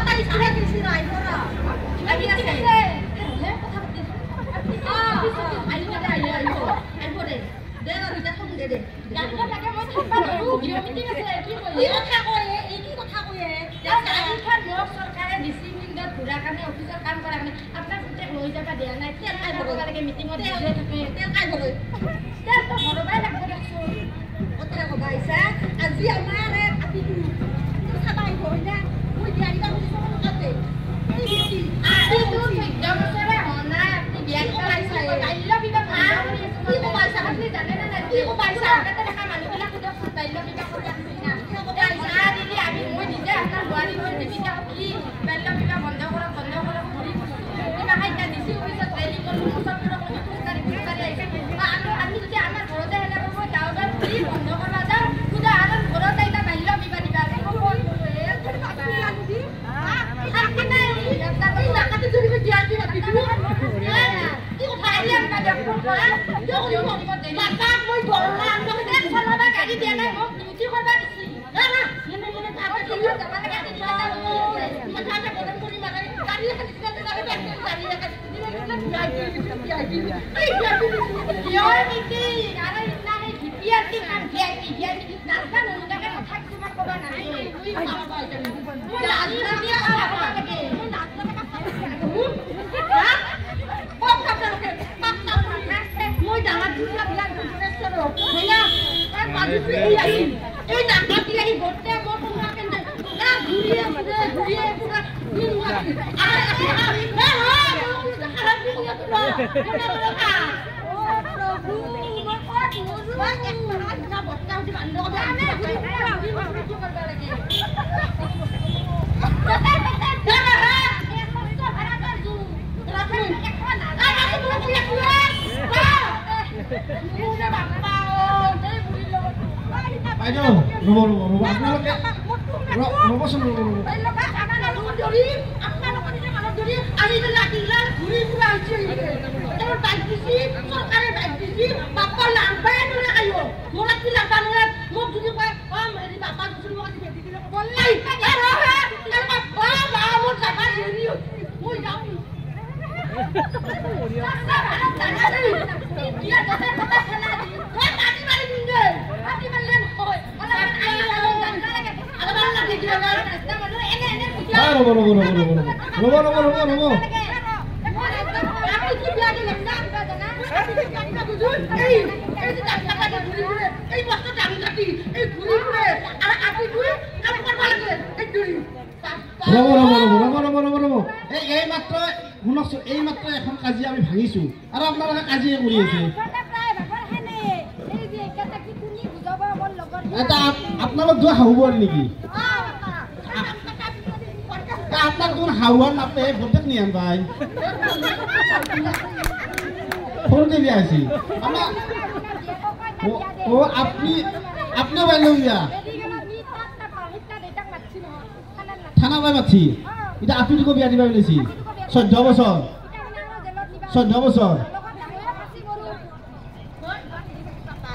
তাই সারা দিছি না আইবরা আমি আছে হে কথা বলছিস আইবো রে দে না দুটা ফোন দে দে ডাক্তার লাগে মই থাকবা নরু ভিডিও মিটিং আছে কি কই এই কথা কয় এই কি কথা কয় এইখান মোক সরকারে ডিসি উইংত ঘুরা কানে অফিসৰ কাম কৰা কানে আপনার পুতেক লৈ যাবা দিয়া নাই তেল খাই বগা লাগে মিটিংত দিয়ে থাকে তেল খাই বগৈ তেল তো ঘৰবাই লাগব দেখছো কথা কবাইছা আজি আমারে আপি খাবাই হৈ না মই দিয়া দিবা খুজিছো কাতে এই বিটি আপি তো 14 বছৰে হনা আপনি বিয়া কৰাইছা তাইল বিবা কি কবাইছা আপনি জানে না না কি কবাইছা কাতে দেখা মানুহবিলাক খুদক তাইল বিবা কৰি আছে না কি কবাইছা দিদি আমি মই নিজে আপনাৰ বাড়ি হৈ দিবিটা কি তাইল বিবা বন্ধ কৰা ঘুৰি কিবা খাইতা দিছি অফিসত ট্ৰেনিং কৰি সব কৰা কৰি আইছে আমি যদি আমাৰ ঘৰতে হেলা কৰিব যাওবাৰ কি বন্ধ কৰা যাও খুদা আনন ঘৰতে এটা তাইল বিবা দিবা দেখো ফোন কৰে আপনি লাগি আপনি নাই এটা কই লাগাতে জুৰি দিয়া কি বাকি কি কথা আইয়া কাজা ফোন কৰা কিয় কৰিব দেৰি বাবা মই গৰলা আমি চলাবা গাড়ী দিয়া নাই মোক ডিউটি কৰবা দিছি না না এনে থাকা কি যাবা লাগে গাড়ী চলাবা কথা গৰম কৰি মাৰে গাড়ী এখন দিতে লাগে গাড়ী এখন এই মাত্ৰ এখন কাজি আমি ভাঙিছো আৰ আপনাৰা কাজি কৰি আছে এটা আপনারা দুয়া হাউবর নেকি আপনার কোন হাউয়ার নাপে বলতে নিয়ান ভাই ফোনতে বিয়া আছি আমরা ও আপনি বাইলইয়া থানা বাই মাছি এটা আপনি কো বিয়া দিবা বলেছি 14 বছর 14 বছর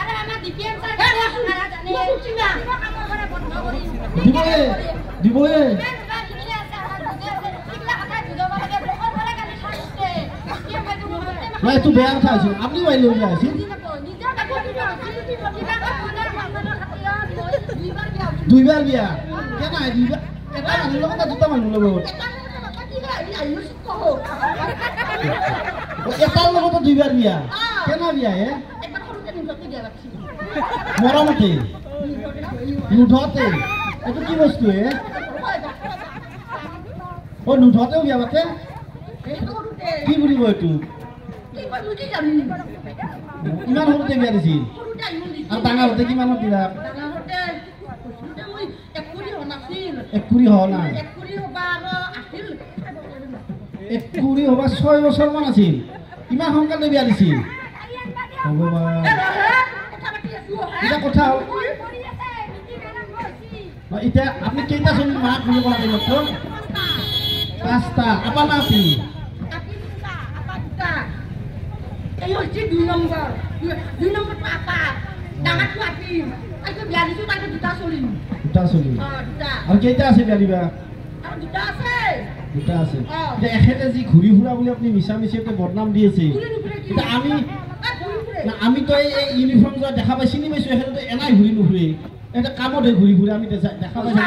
আরে আমার ডিপিএম স্যার দিবয়ে নাই তো বেয়া কথা আছে আপনি বাইলে হই আছে দুইবার বিয়া কেন দুইবার এটা মানুষ লগত দুটা মানুষ লগত এটার লগত দুইবার বিয়া কেন বিয়া হে মরমতে নুঠতে এটা কি বস্তু হে ও নুঠতেও বিয়া পাতে কি বুলিব এইটো ইমান সৰুতে বিয়া দিছিল আৰু ডাঙৰ হতে কিমান দিলা এক কুৰি হোৱা নাই এক কুৰি হবা 6 বছৰ মান আছিল ইমান সোনকালে বিয়া দিছিল ভগৱান এটা কথা এতিয়া আপনি কেইটা ছোৱালী মাক বুলি ক'লা মাত্ৰ 5টা আপা না আপনি এই হচ্ছে 2 নম্বৰ পাপা ডাঙাটো আপি আইতো বিয়া দিছো তাকে দুটা চলি আৰু কেইটা আছে বিয়া দিবা আৰু দুটা আছে দুটা আছে এখেতে যি ঘূৰি ফুৰা বুলি আপুনি মিছা মিছিতে বদনাম দি আছে আমি তো এই ইউনিফৰ্ম যোৱা দেখা পাই চিনি পাইছো এখেতে এনাই ঘূৰি নুফুৰে এটা কামতে ঘূৰি ফুৰে আমি দেখা পাইছো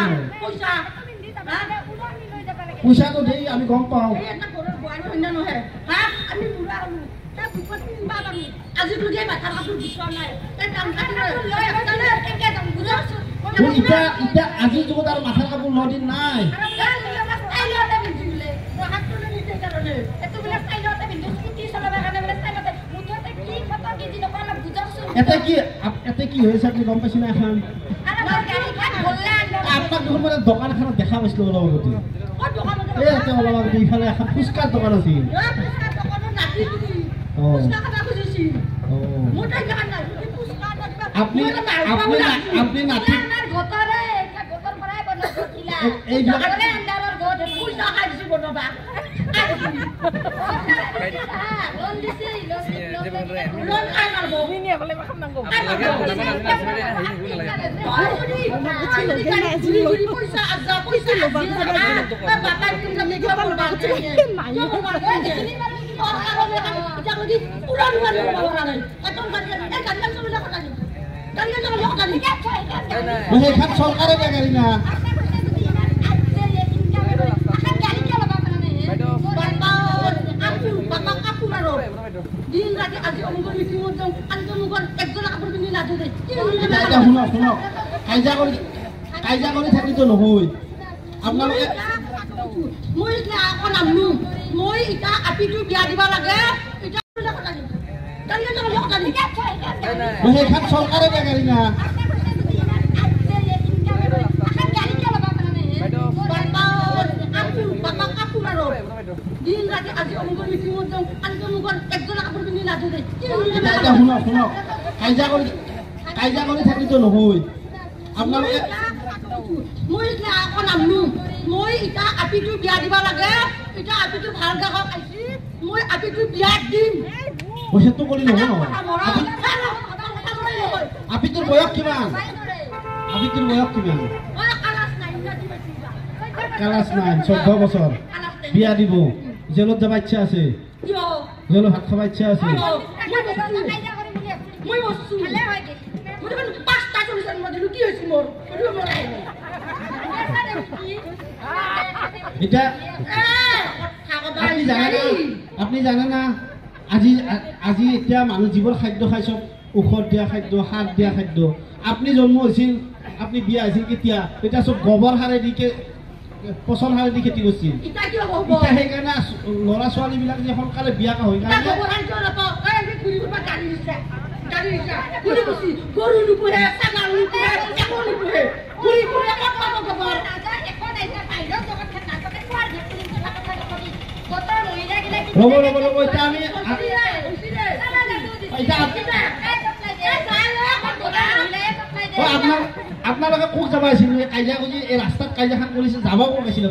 পইচাটো দেই আমি গম পাওঁ আজিৰ যুগত আৰু মাথাৰ কাপোৰ ন দিন নাই এতে কি হৈছে আপুনি গম পাইছে না এখন আপোনাক দেখোন মানে দোকান এখনত দেখা পাইছিলো অলপ আগতে অলপ আগতে ইফালে এখন ফুচকাৰ দোকান আছিল আপনি নাতি চৰকাৰে গাড়ী না শুনক কাইজা কৰি থাকিতো নহয় আপোনালোকে মই নামনো মই ইটা আপিটো বিয়া দিব লাগে সেইখন চৰকাৰে গাড়ী না শুনক কাইজা কৰি থাকিতো নহয় আপোনালোকে মই নামনো মই ইটা আপিটো বিয়া দিব লাগে ইটা আপিটো ভাল গাহক আইছি মই আপিটো বিয়া দিম পইচাটো কৰি নহয় আপিটোৰ বয়স কিমান ক্লাছ 9 14 বছৰ বিয়া দিব জেলত যাব ইচ্ছা আছে জেলত ভাত খাব ইচ্ছা আছে আপনি জানে না আজি এতিয়া মানুহ যিবোৰ খাদ্য খাই চব ঔষধ দিয়া খাদ্য সাৰ দিয়া খাদ্য আপনি জন্ম হৈছিল আপনি বিয়া হৈছিল কেতিয়া এতিয়া চব গোবৰ সাৰে দি পচন সাৰে দি খেতি কৰিছিল এতিয়া সেইকাৰণে ল'ৰা ছোৱালীবিলাক যে সোনকালে বিয়া হৈ আপোনালোকে ক'ত যাব আছিল কাজিয়া কৰি এই ৰাস্তাত কাজিয়াখন কৰিছে যাব ক'ত আছিল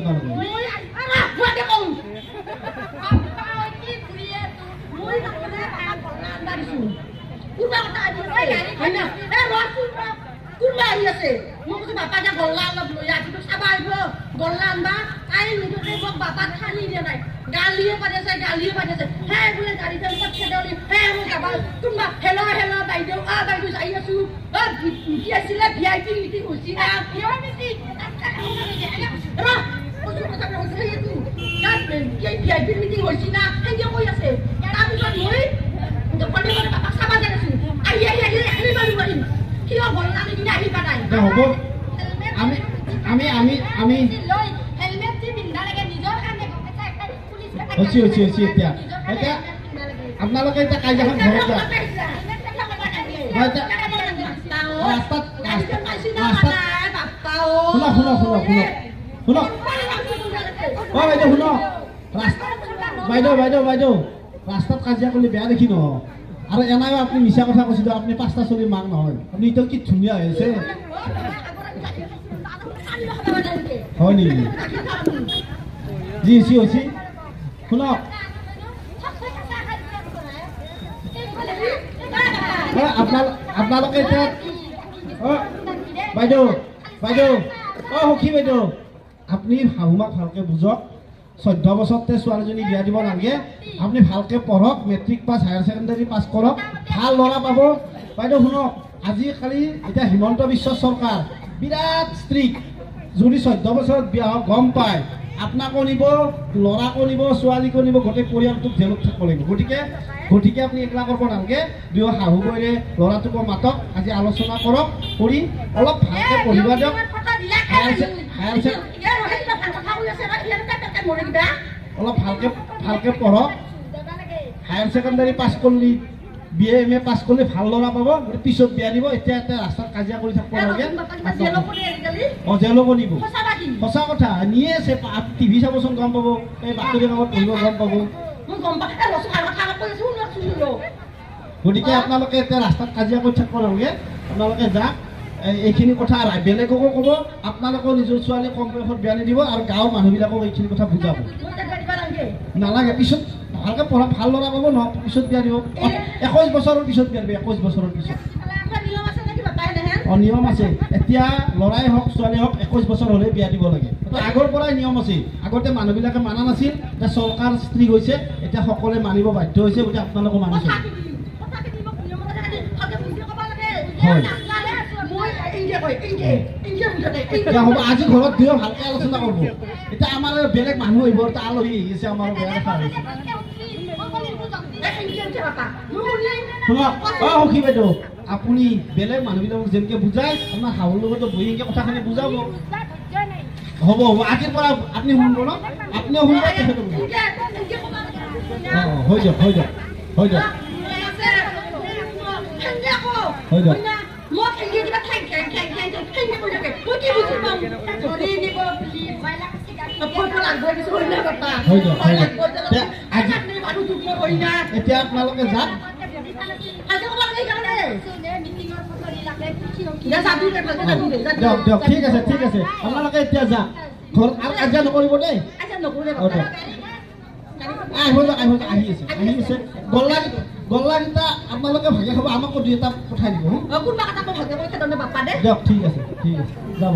আপোনালোকে এতিয়া কাজিয়াখন ঘৰত যায় বাইদেউ ৰাস্তাত কাজিয়া কৰিলে বেয়া দেখি ন আৰু এনাইও আপুনি মিছা কথা কৈছিল আপুনি 5টা চলি মাক নহয় আপুনি এতিয়া কি ধুনীয়া হৈছে হয় নেকি জি হৈছে শুনক আপোনালোকে এতিয়া বাইদেউ সখী বাইদেউ আপুনি শাহুমাক ভালকে বুজক 14 বছৰতে ছোৱালীজনী বিয়া দিব নালাগে আপুনি ভালকৈ পঢ়ক matric pass higher secondary pass কৰক ভাল ল'ৰা পাব বাইদেউ শুনক আজিকালি এতিয়া হিমন্ত বিশ্ব চৰকাৰ বিৰাট ষ্ট্ৰিক্ট যদি 14 বছৰত বিয়া হওক গম পায় আপোনাকো নিব ল'ৰাকো নিব ছোৱালীকো নিব গোটেই পৰিয়ালটোক জেলত থাকিব লাগিব গতিকে আপুনি এইগিলা কৰিব নালাগে দুয়ো শাহু বৈৰে ল'ৰাটোকো মাতক আজি আলোচনা কৰক কৰি অলপ ভালকৈ পঢ়িব দিয়ক অলপ ভালকৈ পঢ়ক হায়াৰ ছেকেণ্ডাৰী পাছ কৰিলি BA MA পাছ কৰিলে ভাল ল'ৰা পাব পিছত বিয়া দিব এতিয়া ৰাস্তাত কাজিয়া কৰি থাকিব নালাগে জেলকো নিব সঁচা কথা নিয়ে আছে টিভি চাবচোন গম পাব এই বাতৰি কাকত পঢ়িব গম পাব গতিকে আপোনালোকে এতিয়া ৰাস্তাত কাজিয়া কৰি থাকিব নালাগে আপোনালোকে যাওক এইখিনি কথা বেলেগকো ক'ব আপোনালোকেও নিজৰ ছোৱালী কম বয়সত বিয়া নিদিব আৰু গাঁৱৰ মানুহবিলাকক এইখিনি কথা বুজাব নালাগে পিছত ভালকৈ পঢ়া ভাল ল'ৰা পাব ন পিছত বিয়া দিব 21 বছৰৰ পিছত বিয়া দিব 21 বছৰৰ পিছত নিয়ম আছে এতিয়া ল'ৰাই হওক ছোৱালী হওক 21 বছৰ হ'লে বিয়া দিব লাগে আগৰ পৰাই নিয়ম আছে আগতে মানুহবিলাকে মানা নাছিল এতিয়া চৰকাৰ ষ্ট্ৰিক হৈছে এতিয়া সকলোৱে মানিব বাধ্য হৈছে গতিকে আপোনালোকো মানিছে হ'ব আজি ঘৰত দুয়ো ভালকৈ আলোচনা কৰিব এতিয়া আমাৰ বেলেগ মানুহ আহিব এটা আলহী আহিছে আমাৰ বেয়া কথা হৈছে শুনক সখী বাইদেউ আপুনি বেলেগ মানুহবিলাকক যেনেকৈ বুজাই আপোনাৰ শাহুৰ লগতো বহি এনেকৈ কথাখিনি বুজাব হ'ব আজিৰ পৰা আপুনি শুনিব ন আপুনিও শুনিব তেখেতক হৈ যাওক এতিয়া আপোনালোকে যাওক দিয়ক ঠিক আছে আপোনালোকে এতিয়া যাওক ঘৰত আৰু কাজিয়া নকৰিব দেই আহি আছে গল্লাকেইটা আপোনালোকে ভাগে খাব আমাকো 2 এটা পঠাই দিব দিয়ক ঠিক আছে যাব